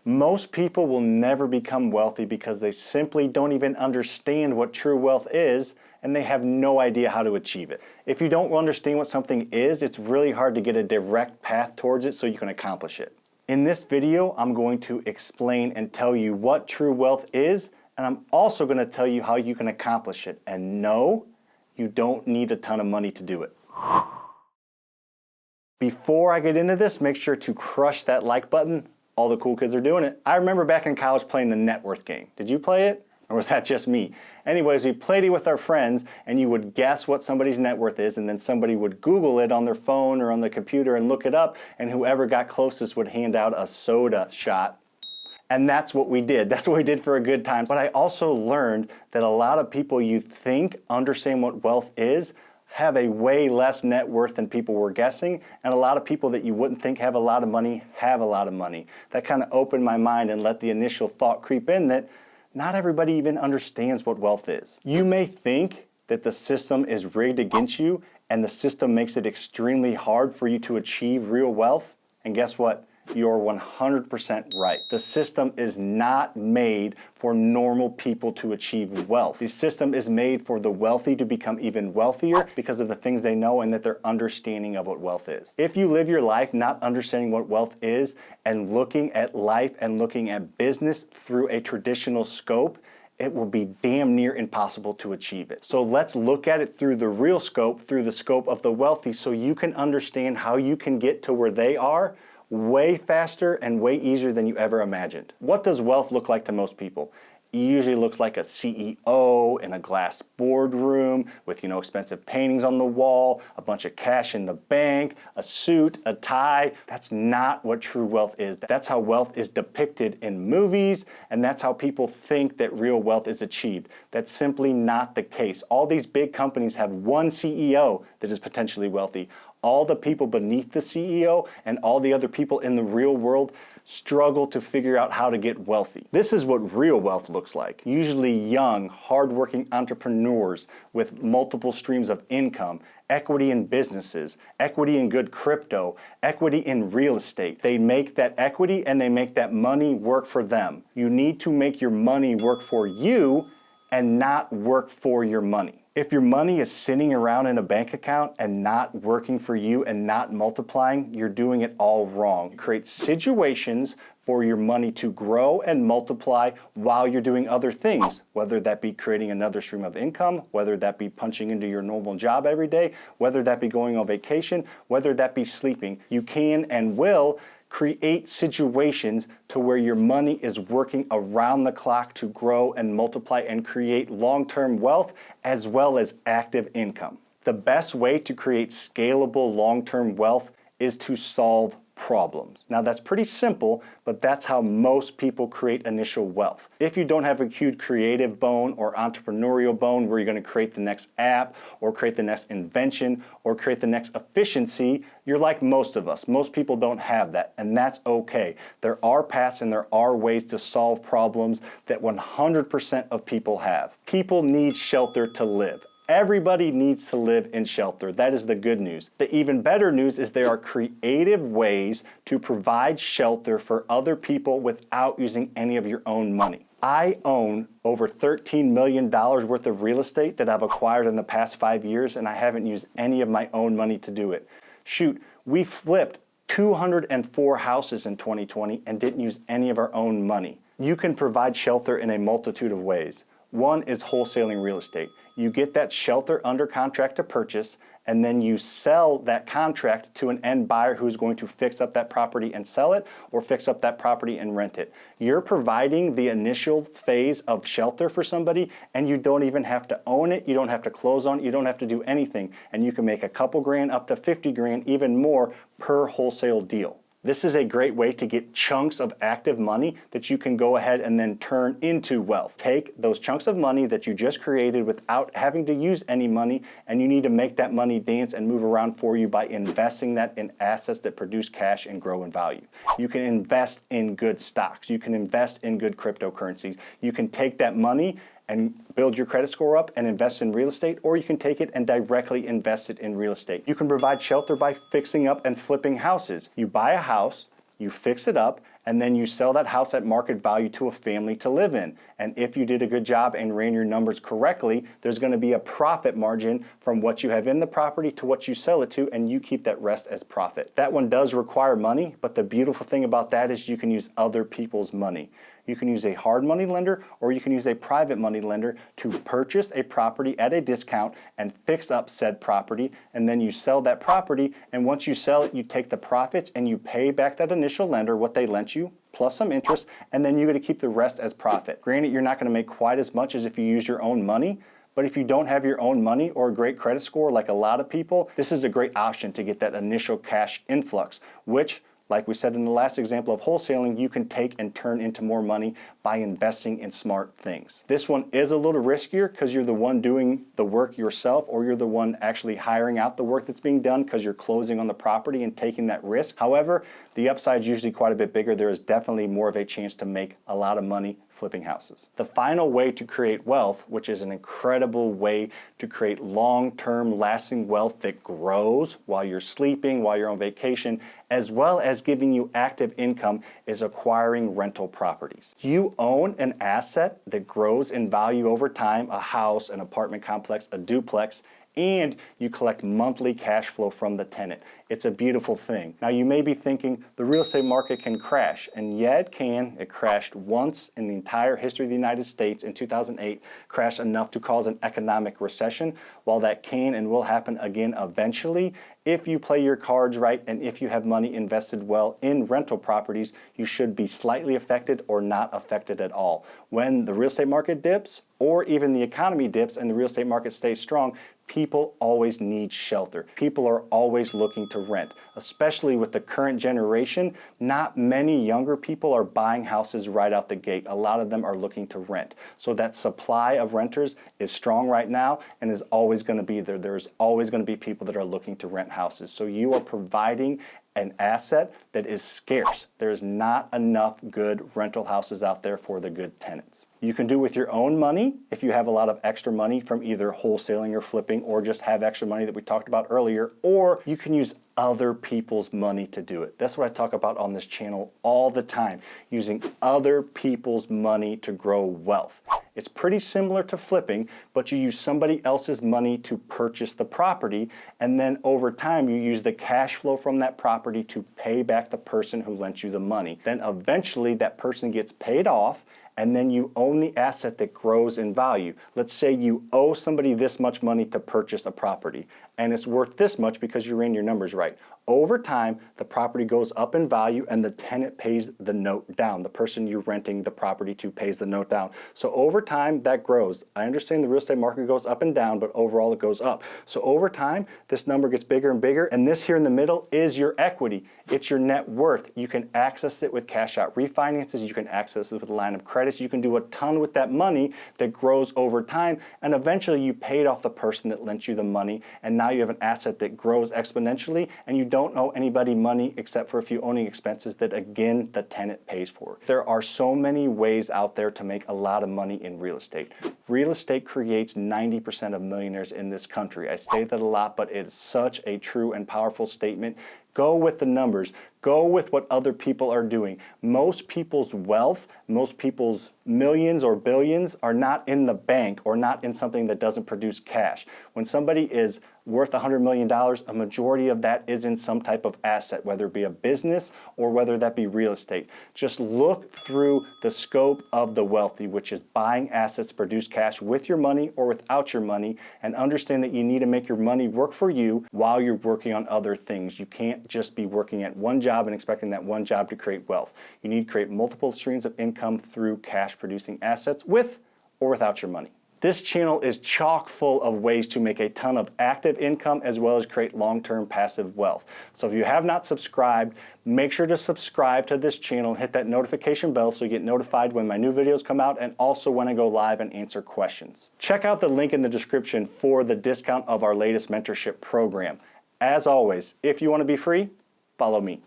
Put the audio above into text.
Most people will never become wealthy because they simply don't even understand what true wealth is, and they have no idea how to achieve it. If you don't understand what something is, it's really hard to get a direct path towards it so you can accomplish it. In this video, I'm going to explain and tell you what true wealth is, and I'm also going to tell you how you can accomplish it. And no, you don't need a ton of money to do it. Before I get into this, make sure to crush that like button. All the cool kids are doing it. I remember back in college playing the net worth game. Did you play it? Or was that just me? Anyways, we played it with our friends, and you would guess what somebody's net worth is, and then somebody would Google it on their phone or on their computer and look it up, and whoever got closest would hand out a soda shot. And that's what we did. That's what we did for a good time. But I also learned that a lot of people you think understand what wealth is have a way less net worth than people were guessing, and a lot of people that you wouldn't think have a lot of money have a lot of money. That kind of opened my mind and let the initial thought creep in that not everybody even understands what wealth is. You may think that the system is rigged against you and the system makes it extremely hard for you to achieve real wealth, and guess what? You're 100% right. The system is not made for normal people to achieve wealth. The system is made for the wealthy to become even wealthier because of the things they know and that their understanding of what wealth is. If you live your life not understanding what wealth is and looking at life and looking at business through a traditional scope, it will be damn near impossible to achieve it. So let's look at it through the real scope, through the scope of the wealthy, so you can understand how you can get to where they are way faster and way easier than you ever imagined. What does wealth look like to most people? It usually looks like a CEO in a glass boardroom with, expensive paintings on the wall, a bunch of cash in the bank, a suit, a tie. That's not what true wealth is. That's how wealth is depicted in movies, and that's how people think that real wealth is achieved. That's simply not the case. All these big companies have one CEO that is potentially wealthy. All the people beneath the CEO and all the other people in the real world struggle to figure out how to get wealthy. This is what real wealth looks like. Usually young, hardworking entrepreneurs with multiple streams of income, equity in businesses, equity in good crypto, equity in real estate. They make that equity and they make that money work for them. You need to make your money work for you and not work for your money. If your money is sitting around in a bank account and not working for you and not multiplying, you're doing it all wrong. Create situations for your money to grow and multiply while you're doing other things, whether that be creating another stream of income, whether that be punching into your normal job every day, whether that be going on vacation, whether that be sleeping. You can and will create situations to where your money is working around the clock to grow and multiply and create long-term wealth as well as active income. The best way to create scalable long-term wealth is to solve problems. Now that's pretty simple, but that's how most people create initial wealth. If you don't have a huge creative bone or entrepreneurial bone where you're going to create the next app or create the next invention or create the next efficiency, you're like most of us. Most people don't have that, and that's okay. There are paths and there are ways to solve problems that 100% of people have. People need shelter to live. Everybody needs to live in shelter. That is the good news. The even better news is there are creative ways to provide shelter for other people without using any of your own money. I own over $13 million worth of real estate that I've acquired in the past 5 years, and I haven't used any of my own money to do it. Shoot, we flipped 204 houses in 2020 and didn't use any of our own money. You can provide shelter in a multitude of ways. One is wholesaling real estate. You get that shelter under contract to purchase, and then you sell that contract to an end buyer who's going to fix up that property and sell it, or fix up that property and rent it. You're providing the initial phase of shelter for somebody, and you don't even have to own it, you don't have to close on it, you don't have to do anything, and you can make a couple grand up to 50 grand, even more per wholesale deal. This is a great way to get chunks of active money that you can go ahead and then turn into wealth. Take those chunks of money that you just created without having to use any money, and you need to make that money dance and move around for you by investing that in assets that produce cash and grow in value. You can invest in good stocks. You can invest in good cryptocurrencies. You can take that money and build your credit score up and invest in real estate, or you can take it and directly invest it in real estate. You can provide shelter by fixing up and flipping houses. You buy a house, you fix it up, and then you sell that house at market value to a family to live in. And if you did a good job and ran your numbers correctly, there's going to be a profit margin from what you have in the property to what you sell it to, and you keep that rest as profit. That one does require money, but the beautiful thing about that is you can use other people's money. You can use a hard money lender, or you can use a private money lender to purchase a property at a discount and fix up said property, and then you sell that property, and once you sell it, you take the profits and you pay back that initial lender what they lent you, plus some interest, and then you're going to keep the rest as profit. Granted, you're not going to make quite as much as if you use your own money, but if you don't have your own money or a great credit score like a lot of people, this is a great option to get that initial cash influx, which, like we said in the last example of wholesaling, you can take and turn into more money by investing in smart things. This one is a little riskier because you're the one doing the work yourself, or you're the one actually hiring out the work that's being done because you're closing on the property and taking that risk. However, the upside is usually quite a bit bigger. There is definitely more of a chance to make a lot of money flipping houses. The final way to create wealth, which is an incredible way to create long-term lasting wealth that grows while you're sleeping, while you're on vacation, as well as giving you active income, is acquiring rental properties. You own an asset that grows in value over time, a house, an apartment complex, a duplex, and you collect monthly cash flow from the tenant. It's a beautiful thing. Now you may be thinking the real estate market can crash, and yeah, it can. It crashed once in the entire history of the United States in 2008, crashed enough to cause an economic recession. While that can and will happen again eventually, if you play your cards right and if you have money invested well in rental properties, you should be slightly affected or not affected at all. When the real estate market dips, or even the economy dips and the real estate market stays strong, people always need shelter. People are always looking to rent, especially with the current generation. Not many younger people are buying houses right out the gate. A lot of them are looking to rent. So that supply of renters is strong right now and is always going to be there. There's always going to be people that are looking to rent houses. So you are providing an asset that is scarce. There is not enough good rental houses out there for the good tenants. You can do with your own money if you have a lot of extra money from either wholesaling or flipping, or just have extra money that we talked about earlier, or you can use other people's money to do it. That's what I talk about on this channel all the time, using other people's money to grow wealth. It's pretty similar to flipping, but you use somebody else's money to purchase the property, and then over time you use the cash flow from that property to pay back the person who lent you the money. Then eventually that person gets paid off, and then you own the asset that grows in value. Let's say you owe somebody this much money to purchase a property, and it's worth this much because you ran your numbers right. Over time, the property goes up in value and the tenant pays the note down. The person you're renting the property to pays the note down. So over time, that grows. I understand the real estate market goes up and down, but overall it goes up. So over time, this number gets bigger and bigger, and this here in the middle is your equity. It's your net worth. You can access it with cash out refinances. You can access it with a line of credits. You can do a ton with that money that grows over time, and eventually you paid off the person that lent you the money, and now you have an asset that grows exponentially, and you don't owe anybody money except for a few owning expenses that, again, the tenant pays for. There are so many ways out there to make a lot of money in real estate. Real estate creates 90% of millionaires in this country. I say that a lot, but it is such a true and powerful statement. Go with the numbers. Go with what other people are doing. Most people's wealth, most people's millions or billions are not in the bank or not in something that doesn't produce cash. When somebody is worth $100 million, a majority of that is in some type of asset, whether it be a business or whether that be real estate. Just look through the scope of the wealthy, which is buying assets to produce cash with your money or without your money, and understand that you need to make your money work for you while you're working on other things. You can't just be working at one job and expecting that one job to create wealth. You need to create multiple streams of income through cash producing assets with or without your money. This channel is chock full of ways to make a ton of active income as well as create long-term passive wealth. So if you have not subscribed, make sure to subscribe to this channel, hit that notification bell so you get notified when my new videos come out and also when I go live and answer questions. Check out the link in the description for the discount of our latest mentorship program. As always, if you want to be free, follow me.